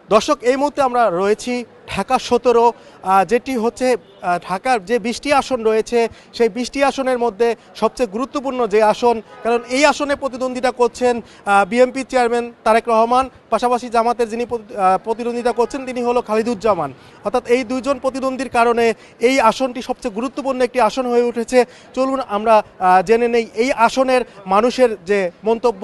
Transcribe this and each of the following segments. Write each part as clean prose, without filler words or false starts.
দর্শক, এই মুহূর্তে আমরা রয়েছি ঢাকা 17, যেটি হচ্ছে ঢাকার যে 20টি আসন রয়েছে সেই 20টি আসনের মধ্যে সবচেয়ে গুরুত্বপূর্ণ যে আসন, কারণ এই আসনে প্রতিদ্বন্দ্বিতা করছেন বিএনপি চেয়ারম্যান তারেক রহমান, পাশাপাশি জামাতের যিনি প্রতিদ্বন্দ্বিতা করছেন তিনি হলো খালিদুজ্জামান। অর্থাৎ এই দুইজন প্রতিদ্বন্দ্বীর কারণে এই আসনটি সবচেয়ে গুরুত্বপূর্ণ একটি আসন হয়ে উঠেছে। চলুন আমরা জেনে নেই এই আসনের মানুষের যে মন্তব্য,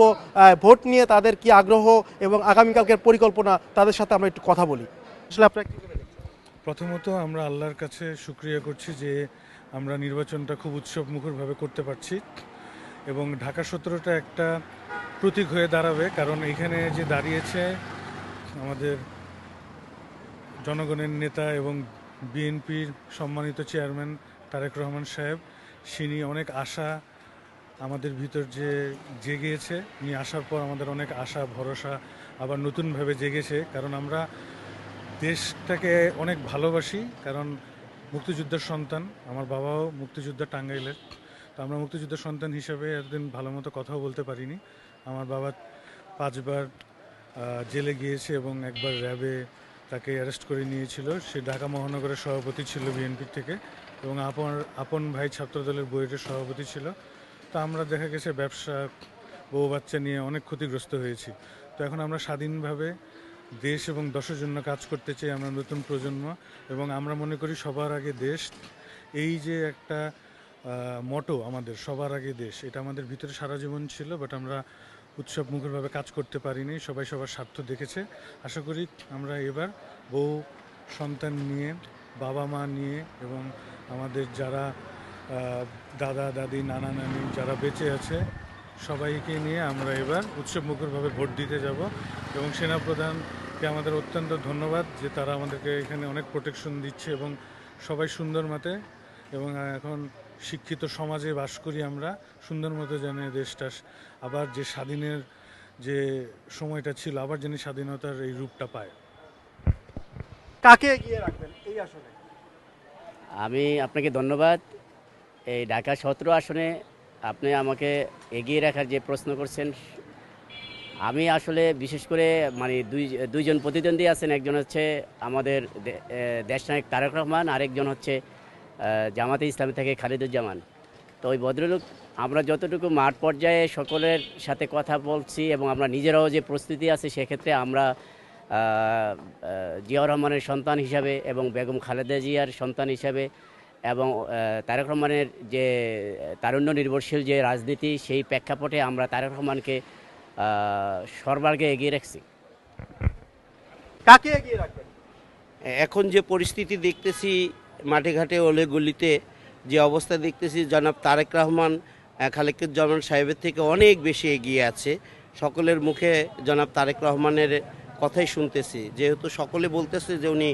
ভোট নিয়ে তাদের কি আগ্রহ এবং আগামীকালকের পরিকল্পনা, তাদের সাথে আমরা একটু কথা বলি। আসলে আপনারা কি করে দেখছেন? প্রথমত আমরা আল্লাহর কাছে শুকরিয়া করছি যে আমরা নির্বাচনটা খুব উৎসব মুখরভাবে করতে পারছি এবং ঢাকা 17টা একটা প্রতীক হয়ে দাঁড়াবে, কারণ এখানে যে দাঁড়িয়েছে আমাদের জনগণের নেতা এবং বিএনপির সম্মানিত চেয়ারম্যান তারেক রহমান সাহেব, তিনি অনেক আশা আমাদের ভিতর যে জেগেছে, উনি আসার পর আমাদের অনেক আশা ভরসা আবার নতুনভাবে জেগেছে, কারণ আমরা দেশটাকে অনেক ভালোবাসি। কারণ মুক্তিযুদ্ধের সন্তান, আমার বাবাও মুক্তিযোদ্ধা টাঙ্গাইলের, তো আমরা মুক্তিযুদ্ধের সন্তান হিসেবে এতদিন ভালো মতো কথাও বলতে পারিনি। আমার বাবা 5 বার জেলে গিয়েছে এবং একবার র্যাবে তাকে অ্যারেস্ট করে নিয়েছিল। সে ঢাকা মহানগরের সভাপতি ছিল বিএনপির থেকে এবং আপন ভাই ছাত্রদলের বুয়েটের সভাপতি ছিল। তো আমরা দেখা গেছে ব্যবসা বউ বাচ্চা নিয়ে অনেক ক্ষতিগ্রস্ত হয়েছি। তো এখন আমরা স্বাধীনভাবে দেশ এবং দশের জন্য কাজ করতে চাই, আমরা নতুন প্রজন্ম, এবং আমরা মনে করি সবার আগে দেশ। এই যে একটা মটো আমাদের সবার আগে দেশ, এটা আমাদের ভিতরে সারা জীবন ছিল, বাট আমরা উৎসব মুখরভাবে কাজ করতে পারিনি, সবাই সবার স্বার্থ দেখেছে। আশা করি আমরা এবার বউ সন্তান নিয়ে, বাবা মা নিয়ে এবং আমাদের যারা দাদা দাদি নানা নানি যারা বেঁচে আছে সবাইকে নিয়ে আমরা এবার উৎসব মুখরভাবে ভোট দিতে যাব। এবং সেনাপ্রধানকে আমাদের অত্যন্ত ধন্যবাদ যে তারা আমাদেরকে এখানে অনেক প্রোটেকশন দিচ্ছে এবং সবাই সুন্দর মতে, এবং এখন শিক্ষিত সমাজে বাস করি আমরা, সুন্দর মতো যেন দেশটা আবার যে স্বাধীনের যে সময়টা ছিল আবার যেন স্বাধীনতার এই রূপটা পায়। কাকে এগিয়ে রাখবেন এই আসনে? আমি আপনাকে ধন্যবাদ। এই ঢাকা 17 আসনে আপনি আমাকে এগিয়ে রাখার যে প্রশ্ন করছেন, আমি আসলে বিশেষ করে মানে দুইজন প্রতিদ্বন্দ্বী আছেন। একজন হচ্ছে আমাদের দেশনায়ক তারেক রহমান, আরেকজন হচ্ছে জামাতে ইসলামী থেকে খালিদুজ্জামান। তো ওই ভদ্রলোক, আমরা যতটুকু মাঠ পর্যায়ে সকলের সাথে কথা বলছি এবং আমরা নিজেরাও যে প্রস্তুতি আছে, সেক্ষেত্রে আমরা জিয়াউর রহমানের সন্তান হিসাবে এবং বেগম খালেদা জিয়ার সন্তান হিসাবে এবং তারেক রহমানের যে তারুণ্য নির্ভরশীল যে রাজনীতি, সেই প্রেক্ষাপটে আমরা তারেক রহমানকে সর্বাগ্রে এগিয়ে রাখছি। কাকে এগিয়ে রাখবেন? এখন যে পরিস্থিতি দেখতেছি, মাঠে ঘাটে অলে গলিতে যে অবস্থা দেখতেছি, জনাব তারেক রহমান খালেকুজ্জামান সাহেবের থেকে অনেক বেশি এগিয়ে আছে। সকলের মুখে জনাব তারেক রহমানের কথাই শুনতেছি, যেহেতু সকলে বলতেছে যে উনি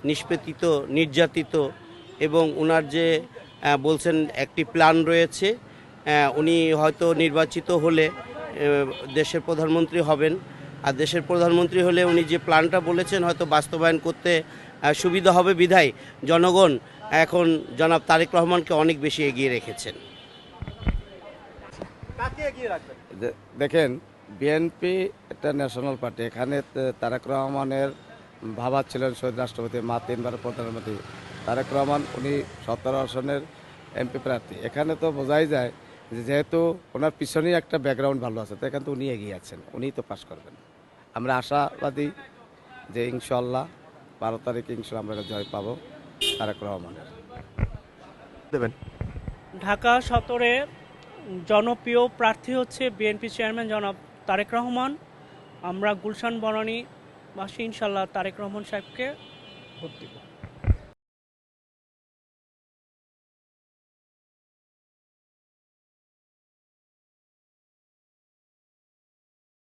নিষ্পেষিত, নির্যাতিত, এবং ওনার যে বলছেন একটি প্ল্যান রয়েছে, উনি হয়তো নির্বাচিত হলে দেশের প্রধানমন্ত্রী হবেন, আর দেশের প্রধানমন্ত্রী হলে উনি যে প্ল্যানটা বলেছেন হয়তো বাস্তবায়ন করতে সুবিধা হবে, বিধায় জনগণ এখন জনাব তারেক রহমানকে অনেক বেশি এগিয়ে রেখেছেন। কাকে এগিয়ে রাখবেন? দেখেন, বিএনপি একটা ন্যাশনাল পার্টি। এখানে তারেক রহমানের বাবা ছিলেন শহীদ রাষ্ট্রপতি, মা 3 বার প্রধানমন্ত্রী। তারেক রহমান উনি 17 আসনের এমপি প্রার্থী। এখানে তো বোঝাই যায় যে যেহেতু ওনার পিছনেই একটা ব্যাকগ্রাউন্ড ভালো আছে, তো এখানে তো উনি এগিয়ে আছেন, উনিই তো পাস করবেন। আমরা আশাবাদী যে ইনশাল্লাহ 12 তারিখে ইনশাল্লাহ আমরা জয় পাবো তারেক রহমানের। দেবেন। ঢাকা 17-এ জনপ্রিয় প্রার্থী হচ্ছে বিএনপি চেয়ারম্যান জনাব তারেক রহমান। আমরা গুলশান বনানীবাসী ইনশাল্লাহ তারেক রহমান সাহেবকে ভোট দেব।